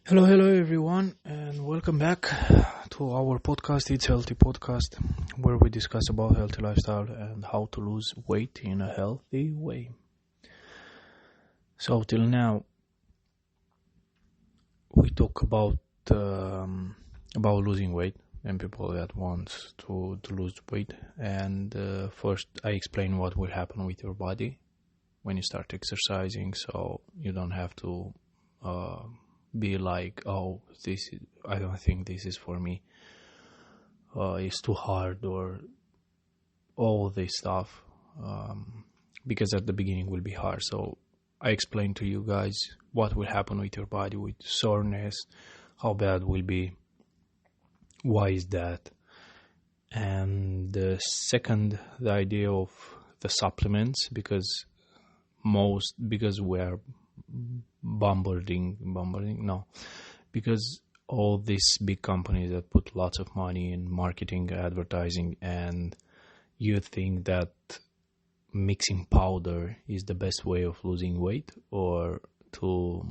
Hello everyone, and welcome back to our podcast. It's Healthy Podcast, where we discuss about healthy lifestyle and how to lose weight in a healthy way. So till now, we talk about losing weight and people that want to lose weight. And first, I explain what will happen with your body when you start exercising, so you don't have to be like, I don't think this is for me, it's too hard, or all this stuff, because at the beginning will be hard. So I explain to you guys what will happen with your body, with soreness, how bad will be, why is that. And the second, the idea of the supplements, because we're because all these big companies that put lots of money in marketing, advertising, and you think that mixing powder is the best way of losing weight, or to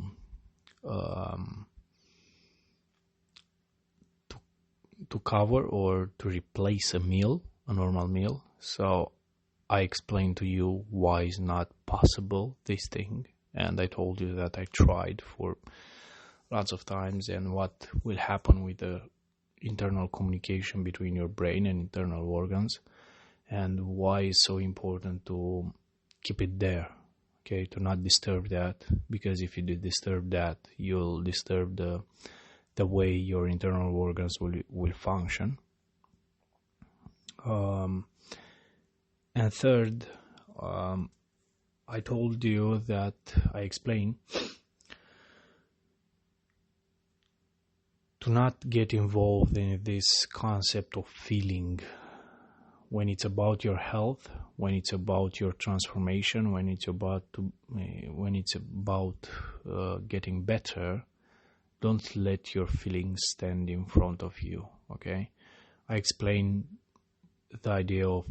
cover or to replace a normal meal. So I explained to you why is not possible this thing, and I told you that I tried for lots of times and what will happen with the internal communication between your brain and internal organs, and why it's so important to keep it there, okay, to not disturb that, because if you disturb that, you'll disturb the way your internal organs will function. And third, I told you that I explained to not get involved in this concept of feeling when it's about your health, when it's about your transformation, when it's about getting better. Don't let your feelings stand in front of you, okay? I explained the idea of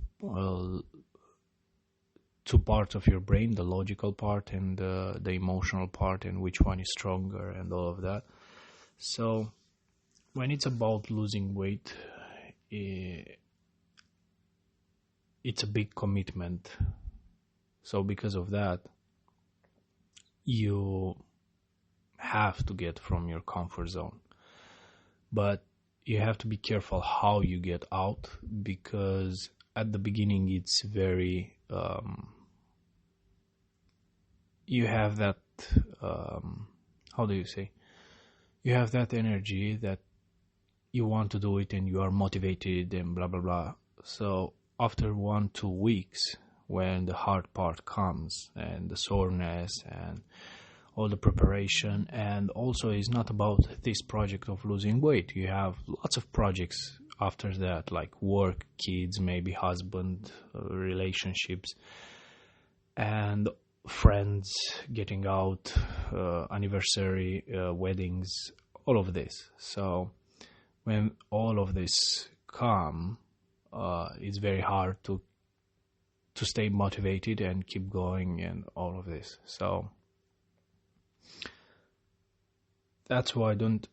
two parts of your brain, the logical part and the emotional part, and which one is stronger and all of that. So when it's about losing weight, it's a big commitment. So because of that, you have to get from your comfort zone. But you have to be careful how you get out, because at the beginning it's very you have that you have that energy that you want to do it and you are motivated and blah blah blah. So after 1-2 weeks, when the hard part comes and the soreness and all the preparation, and also it's not about this project of losing weight. You have lots of projects after that, like work, kids, maybe husband, relationships, and friends, getting out, anniversary, weddings, all of this. So when all of this come, it's very hard to stay motivated and keep going and all of this. So that's why don't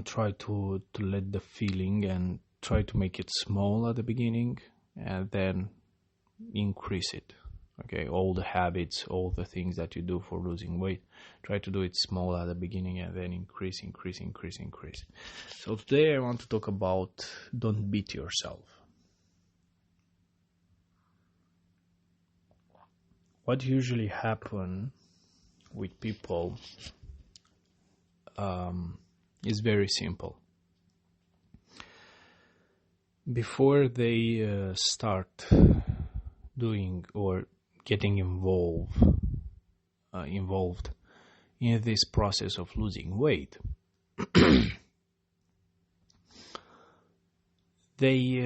try to let the feeling, and try to make it small at the beginning and then increase it. Okay, all the habits, all the things that you do for losing weight, try to do it small at the beginning and then increase. So today I want to talk about don't beat yourself. What usually happen with people is very simple. Before they start doing or getting involved in this process of losing weight, they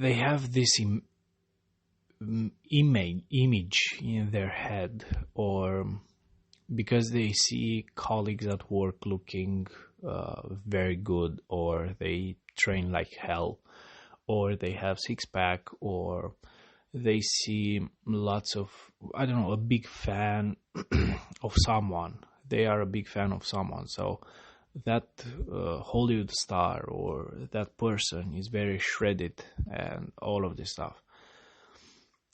have this image in their head, or because they see colleagues at work looking very good, or they train like hell, or they have six-pack, or they see lots of, I don't know, a big fan of someone. They are a big fan of someone. So that Hollywood star or that person is very shredded and all of this stuff.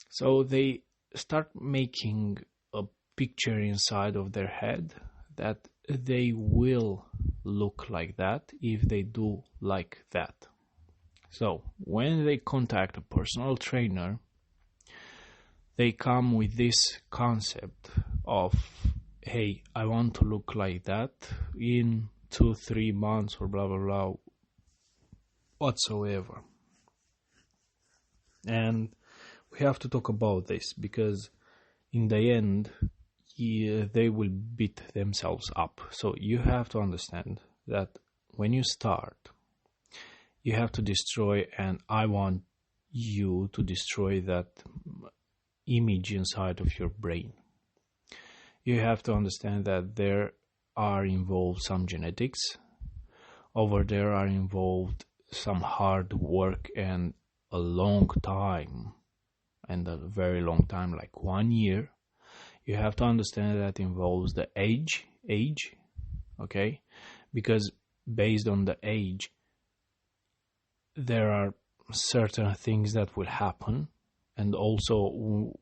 So they start making a picture inside of their head that they will look like that if they do like that. So when they contact a personal trainer, they come with this concept of, hey, I want to look like that in 2-3 months or blah, blah, blah, whatsoever. And we have to talk about this because in the end, they will beat themselves up. So you have to understand that when you start, you have to destroy, and I want you to destroy that image inside of your brain. You have to understand that there are involved some genetics. Over there are involved some hard work and a long time, and a very long time, like 1 year. You have to understand that involves the age, okay? Because based on the age, there are certain things that will happen. And also,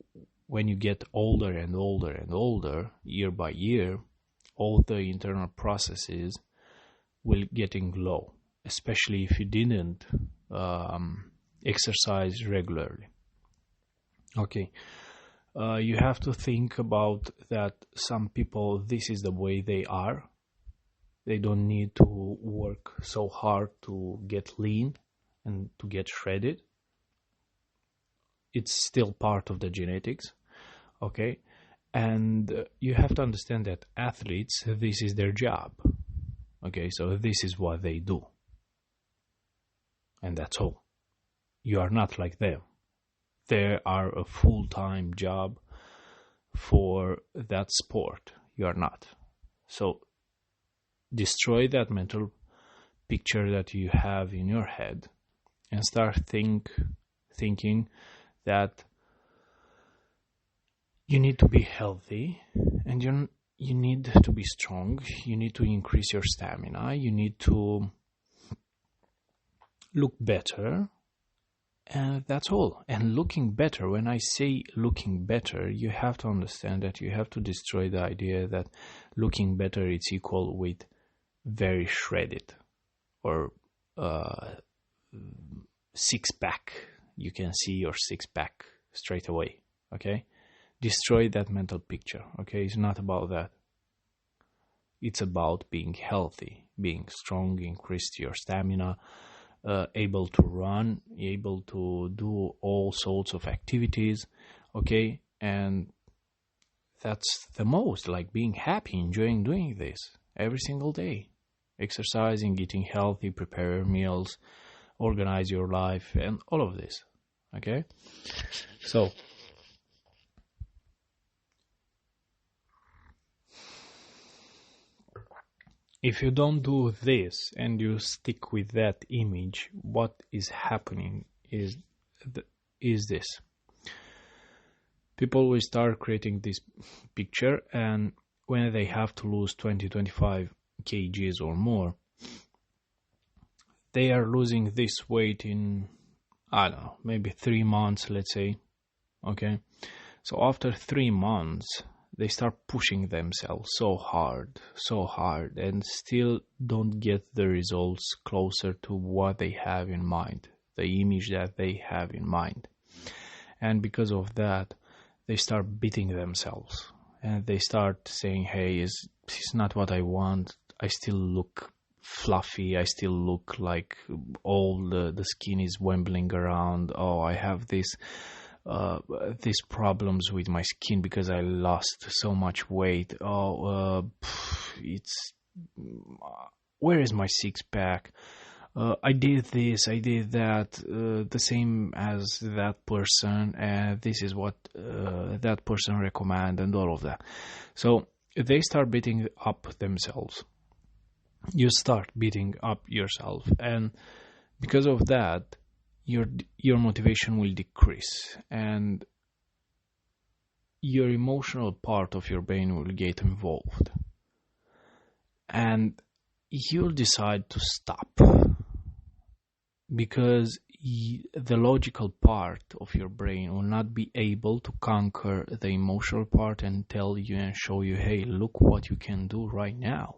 when you get older and older and older, year by year, all the internal processes will getting low, especially if you didn't exercise regularly. Okay. You have to think about that some people, this is the way they are. They don't need to work so hard to get lean and to get shredded. It's still part of the genetics, okay? And you have to understand that athletes, this is their job, okay? So this is what they do. And that's all. You are not like them. They are a full-time job for that sport. You are not. So destroy that mental picture that you have in your head and start thinking that you need to be healthy and you need to be strong. You need to increase your stamina. You need to look better. And that's all. And looking better, when I say looking better, you have to understand that you have to destroy the idea that looking better is equal with very shredded or six-pack. You can see your six-pack straight away, okay? Destroy that mental picture, okay? It's not about that. It's about being healthy, being strong, increase your stamina, able to run, able to do all sorts of activities, okay? And that's the most, like being happy, enjoying doing this every single day. Exercising, eating healthy, prepare meals, organize your life, and all of this, okay? So, if you don't do this and you stick with that image, what is happening is this. People will start creating this picture, and when they have to lose 20-25 kgs or more, they are losing this weight in, I don't know, maybe 3 months, let's say, okay? So after 3 months, they start pushing themselves so hard, and still don't get the results closer to what they have in mind, the image that they have in mind. And because of that, they start beating themselves. And they start saying, hey, it's not what I want. I still look fluffy. I still look like all the skin is wambling around. Oh, I have these problems with my skin because I lost so much weight. Where is my six-pack? I did this, I did that, the same as that person, and this is what that person recommend, and all of that. So they start beating up themselves. You start beating up yourself, and because of that, your motivation will decrease, and your emotional part of your brain will get involved, and you'll decide to stop, because the logical part of your brain will not be able to conquer the emotional part and tell you and show you, hey, look what you can do right now.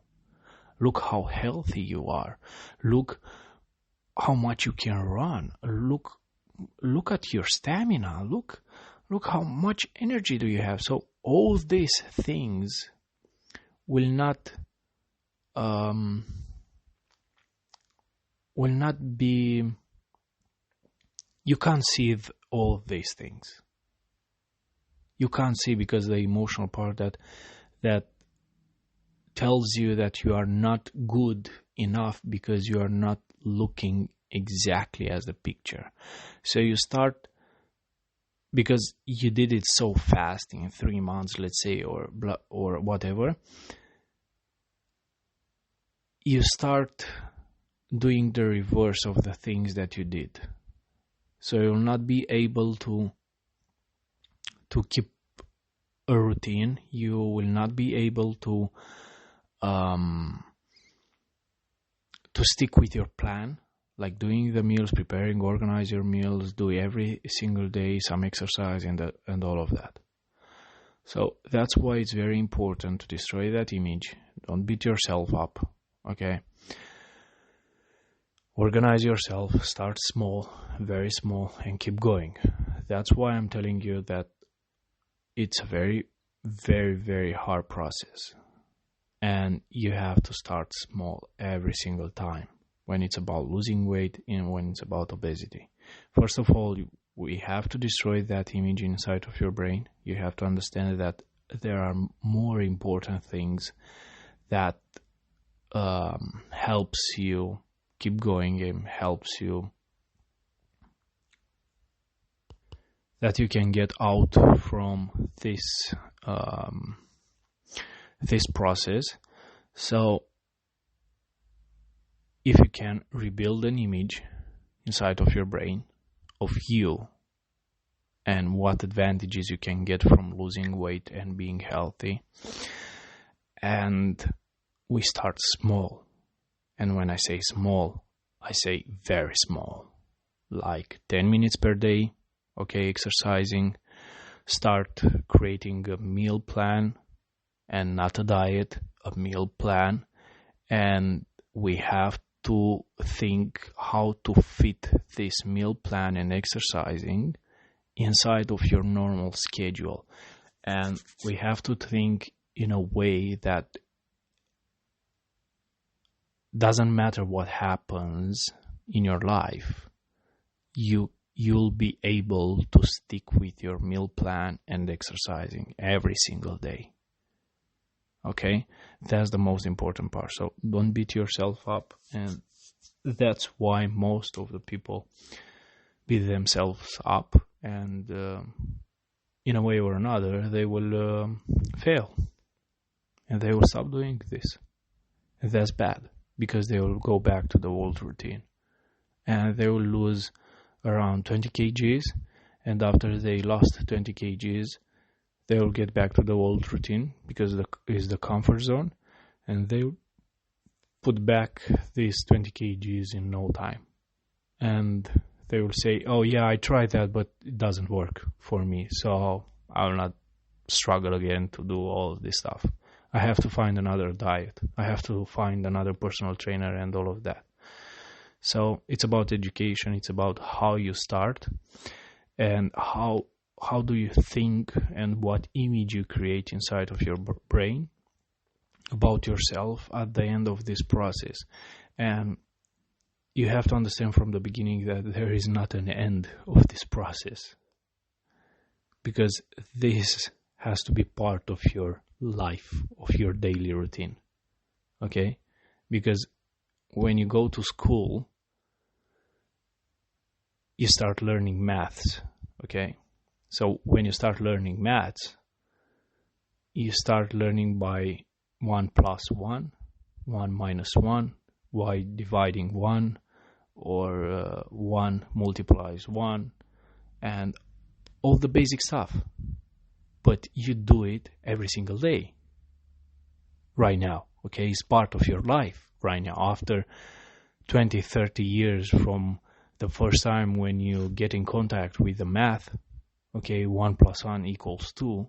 Look how healthy you are. Look how much you can run. Look at your stamina. Look how much energy do you have. So all these things will not be, you can't see all of these things. You can't see, because the emotional part that tells you that you are not good enough because you are not looking exactly as the picture. So you start, because you did it so fast in 3 months, let's say, or whatever, you start doing the reverse of the things that you did. So you'll not be able to keep a routine. You will not be able to stick with your plan, like doing the meals, preparing, organize your meals, do every single day some exercise and all of that. So that's why it's very important to destroy that image. Don't beat yourself up, okay? Organize yourself, start small, very small, and keep going. That's why I'm telling you that it's a very, very, very hard process. And you have to start small every single time when it's about losing weight and when it's about obesity. First of all, we have to destroy that image inside of your brain. You have to understand that there are more important things that helps you keep going and helps you, that you can get out from this process. So if you can rebuild an image inside of your brain of you and what advantages you can get from losing weight and being healthy, and we start small. And when I say small, I say very small, like 10 minutes per day, okay, exercising. Start creating a meal plan, and not a diet, a meal plan. And we have to think how to fit this meal plan and exercising inside of your normal schedule. And we have to think in a way that doesn't matter what happens in your life, you'll be able to stick with your meal plan and exercising every single day. Okay? That's the most important part. So don't beat yourself up. And that's why most of the people beat themselves up, and in a way or another they will fail, and they will stop doing this. And that's bad, because they will go back to the old routine, and they will lose around 20 kgs, and after they lost 20 kgs, they will get back to the old routine, because it's the comfort zone, and they will put back these 20 kgs in no time. And they will say, oh yeah, I tried that, but it doesn't work for me, so I will not struggle again to do all of this stuff. I have to find another diet. I have to find another personal trainer and all of that. So it's about education. It's about how you start and how do you think and what image you create inside of your brain about yourself at the end of this process. And you have to understand from the beginning that there is not an end of this process, because this has to be part of your life, of your daily routine. Okay? Because when you go to school, you start learning maths. Okay? So when you start learning maths, you start learning by 1 plus 1, 1 minus 1, y dividing 1, or 1 multiplies 1, and all the basic stuff. But you do it every single day right now, okay? It's part of your life right now. After 20, 30 years from the first time when you get in contact with the math, okay, 1 plus 1 equals 2,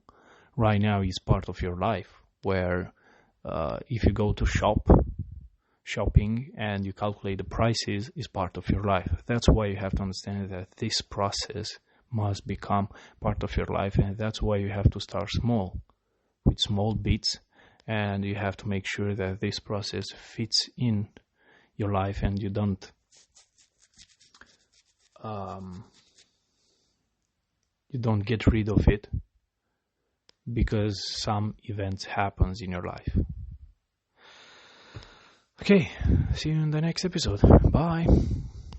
right now is part of your life, where if you go to shopping and you calculate the prices, is part of your life. That's why you have to understand that this process must become part of your life, and that's why you have to start small, with small bits, and you have to make sure that this process fits in your life and you don't get rid of it because some events happens in your life. Okay, see you in the next episode. Bye.